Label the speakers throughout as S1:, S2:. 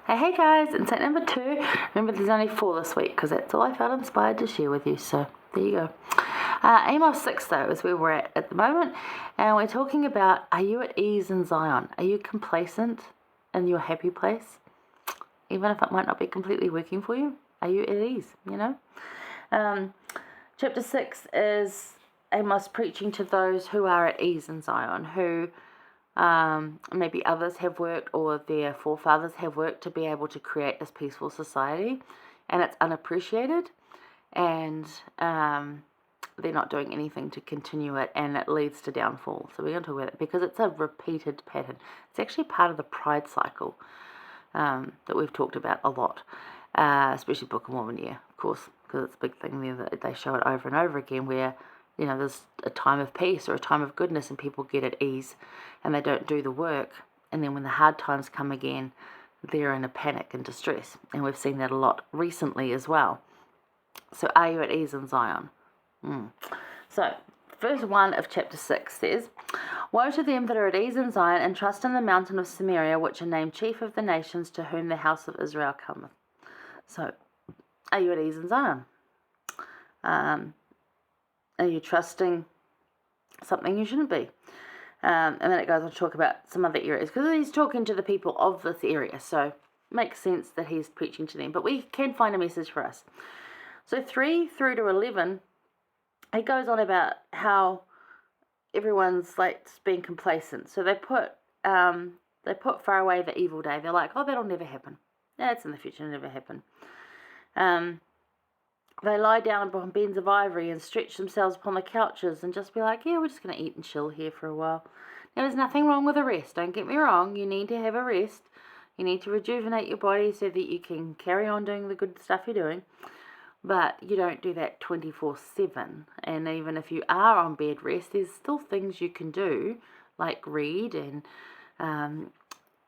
S1: Hey guys, insight number 2. Remember, there's only 4 this week because that's all I felt inspired to share with you. So there you go. Amos 6 though is where we're at the moment, and we're talking about, are you at ease in Zion? Are you complacent in your happy place, even if it might not be completely working for you? Are you at ease? Chapter 6 is Amos preaching to those who are at ease in Zion, who maybe others have worked or their forefathers have worked to be able to create this peaceful society, and it's unappreciated, and they're not doing anything to continue it, and it leads to downfall. So we're going to talk about it because it's a repeated pattern. It's actually part of the pride cycle that we've talked about a lot, especially Book of Mormon, of course, because it's a big thing there that they show it over and over again, where there's a time of peace or a time of goodness and people get at ease and they don't do the work. And then when the hard times come again, they're in a panic and distress. And we've seen that a lot recently as well. So are you at ease in Zion? So verse 1 of chapter 6 says, "Woe to them that are at ease in Zion and trust in the mountain of Samaria, which are named chief of the nations, to whom the house of Israel cometh." So are you at ease in Zion? Are you trusting something you shouldn't be? And then it goes on to talk about some other areas, because he's talking to the people of this area, so it makes sense that he's preaching to them. But we can find a message for us. So 3 through to 11, he goes on about how everyone's like being complacent. So they put far away the evil day. They're like, oh, that'll never happen. Yeah, it's in the future, it'll never happen. They lie down upon beds of ivory and stretch themselves upon the couches and just be like, yeah, we're just going to eat and chill here for a while. Now, there's nothing wrong with a rest. Don't get me wrong. You need to have a rest. You need to rejuvenate your body so that you can carry on doing the good stuff you're doing. But you don't do that 24/7. And even if you are on bed rest, there's still things you can do, like read and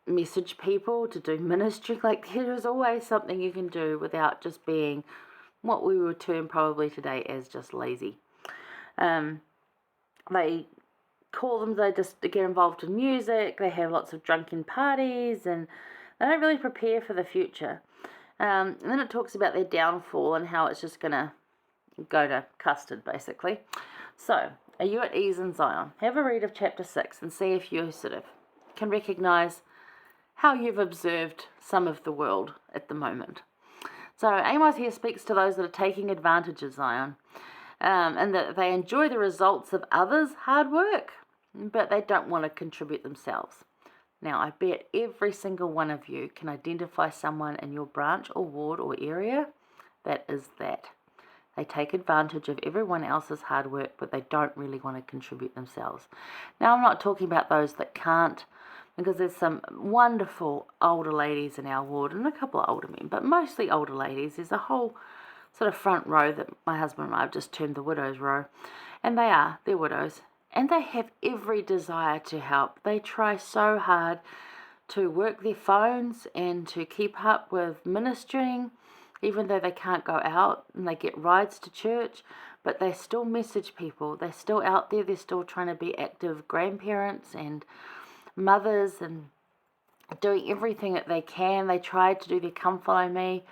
S1: message people, to do ministry. Like, there is always something you can do without just being what we would term probably today as just lazy. They just get involved in music, they have lots of drunken parties, and they don't really prepare for the future. And then it talks about their downfall and how it's just going to go to custard, basically. So, are you at ease in Zion? Have a read of chapter 6 and see if you sort of can recognize how you've observed some of the world at the moment. So Amos here speaks to those that are taking advantage of Zion, and that they enjoy the results of others' hard work, but they don't want to contribute themselves. Now, I bet every single one of you can identify someone in your branch or ward or area that is that. They take advantage of everyone else's hard work, but they don't really want to contribute themselves. Now, I'm not talking about those that can't, because there's some wonderful older ladies in our ward and a couple of older men, but mostly older ladies. There's a whole sort of front row that my husband and I have just termed the widow's row, and they're widows, and they have every desire to help. They try so hard to work their phones and to keep up with ministering, even though they can't go out, and they get rides to church, but they still message people. They're still out there. They're still trying to be active grandparents and mothers and doing everything that they can. They try to do their Come Follow Me.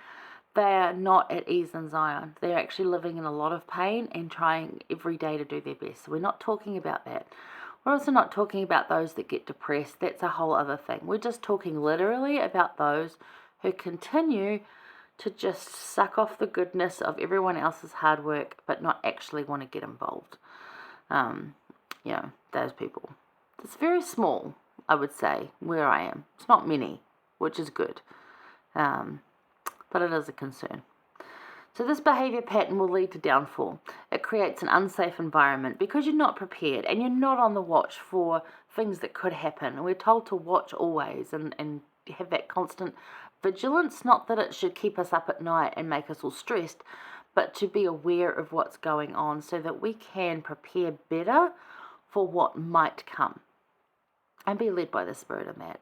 S1: They are not at ease in Zion. They're actually living in a lot of pain and trying every day to do their best. So we're not talking about that. We're also not talking about those that get depressed. That's a whole other thing. We're just talking literally about those who continue to just suck off the goodness of everyone else's hard work, but not actually want to get involved. Those people. It's very small, I would say, where I am. It's not many, which is good. But it is a concern. So this behaviour pattern will lead to downfall. It creates an unsafe environment because you're not prepared and you're not on the watch for things that could happen. And we're told to watch always and have that constant vigilance. Not that it should keep us up at night and make us all stressed, but to be aware of what's going on so that we can prepare better for what might come and be led by the Spirit in that.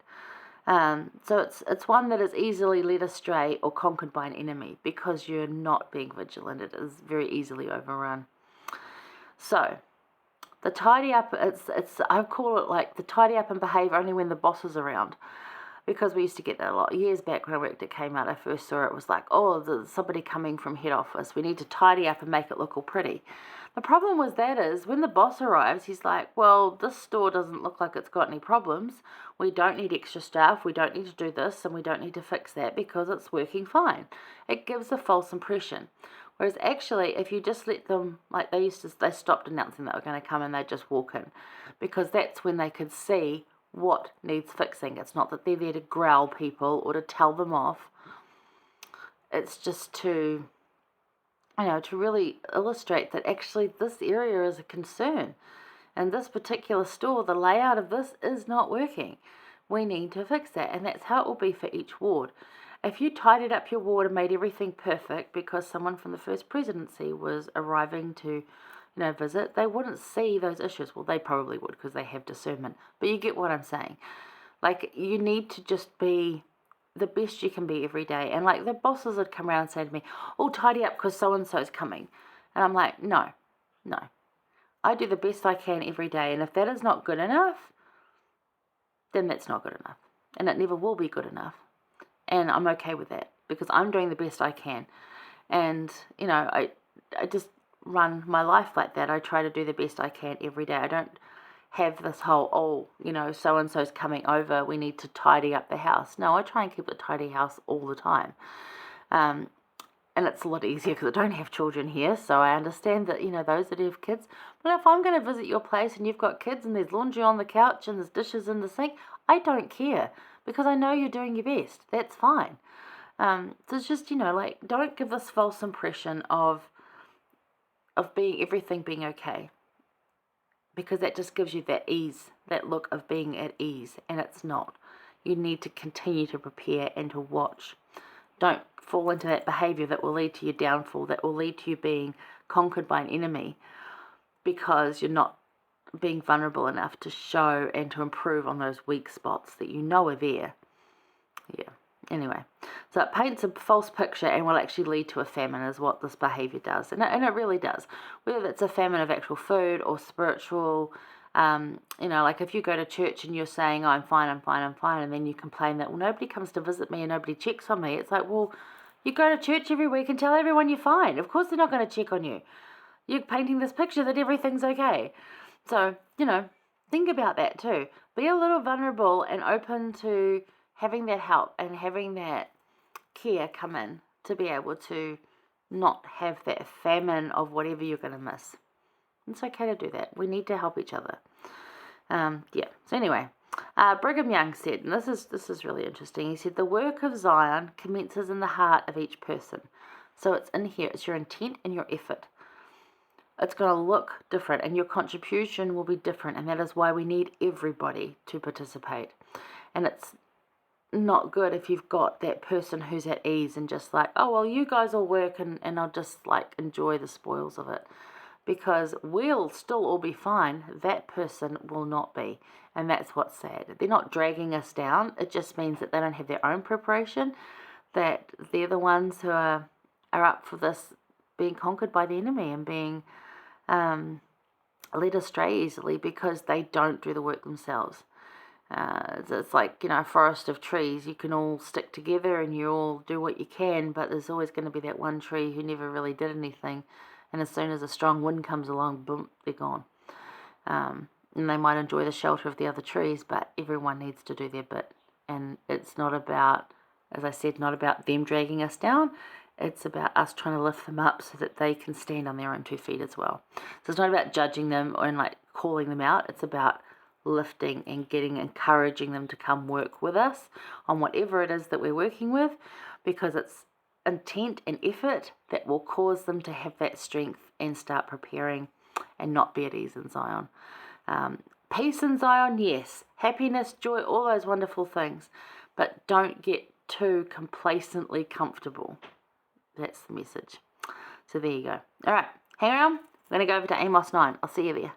S1: So it's one that is easily led astray or conquered by an enemy because you're not being vigilant. It is very easily overrun. So the tidy up, I call it like the tidy up and behave only when the boss is around. because we used to get that a lot. Years back when I worked at Kmart, I first saw it, was like, oh, there's somebody coming from head office. We need to tidy up and make it look all pretty. The problem with that is when the boss arrives, he's like, well, this store doesn't look like it's got any problems. We don't need extra staff. We don't need to do this and we don't need to fix that because it's working fine. It gives a false impression. Whereas actually, if you just let them, like they stopped announcing that we're going to come and they'd just walk in, because that's when they could see what needs fixing. It's not that they're there to growl people or to tell them off. It's just to, to really illustrate that actually this area is a concern. And this particular store, the layout of this is not working. We need to fix that. And that's how it will be for each ward. If you tidied up your ward and made everything perfect because someone from the First Presidency was arriving to visit, they wouldn't see those issues. Well, they probably would because they have discernment. But you get what I'm saying. Like, you need to just be the best you can be every day. And, like, the bosses would come around and say to me, oh, tidy up because so-and-so's coming. And I'm like, no. I do the best I can every day. And if that is not good enough, then that's not good enough. And it never will be good enough. And I'm okay with that because I'm doing the best I can. And, I just run my life like that. I try to do the best I can every day. I don't have this whole, so-and-so's coming over, we need to tidy up the house. No, I try and keep a tidy house all the time. And it's a lot easier because I don't have children here, so I understand that, those that have kids. But if I'm going to visit your place and you've got kids and there's laundry on the couch and there's dishes in the sink, I don't care because I know you're doing your best. That's fine. So it's just, don't give this false impression of everything being okay, because that just gives you that ease, that look of being at ease, and it's not. You need to continue to prepare and to watch. Don't fall into that behaviour that will lead to your downfall, that will lead to you being conquered by an enemy because you're not being vulnerable enough to show and to improve on those weak spots that are there. Yeah. Anyway, so it paints a false picture and will actually lead to a famine is what this behaviour does. And it really does. Whether it's a famine of actual food or spiritual, like if you go to church and you're saying, oh, I'm fine, and then you complain that, well, nobody comes to visit me and nobody checks on me. It's like, well, you go to church every week and tell everyone you're fine. Of course they're not going to check on you. You're painting this picture that everything's okay. So, think about that too. Be a little vulnerable and open to having that help and having that care come in to be able to not have that famine of whatever you're going to miss. It's okay to do that. We need to help each other. So anyway, Brigham Young said, and this is really interesting, he said, the work of Zion commences in the heart of each person. So it's in here. It's your intent and your effort. It's going to look different and your contribution will be different, and that is why we need everybody to participate. And it's not good if you've got that person who's at ease and just like, oh, well, you guys all work and I'll just like enjoy the spoils of it, because we'll still all be fine. That person will not be, and that's what's sad. They're not dragging us down. It just means that they don't have their own preparation, that they're the ones who are up for this being conquered by the enemy and being led astray easily because they don't do the work themselves. It's like, a forest of trees. You can all stick together and you all do what you can, but there's always going to be that one tree who never really did anything, and as soon as a strong wind comes along, boom, they're gone. And they might enjoy the shelter of the other trees, but everyone needs to do their bit. And it's not about, as I said, not about them dragging us down. It's about us trying to lift them up so that they can stand on their own 2 feet as well. So it's not about judging them or calling them out. It's about lifting and encouraging them to come work with us on whatever it is that we're working with, because it's intent and effort that will cause them to have that strength and start preparing and not be at ease in Zion. Peace in Zion, yes. Happiness, joy, all those wonderful things, but don't get too complacently comfortable. That's the message. So there you go. All right, hang around. I'm going to go over to Amos 9. I'll see you there.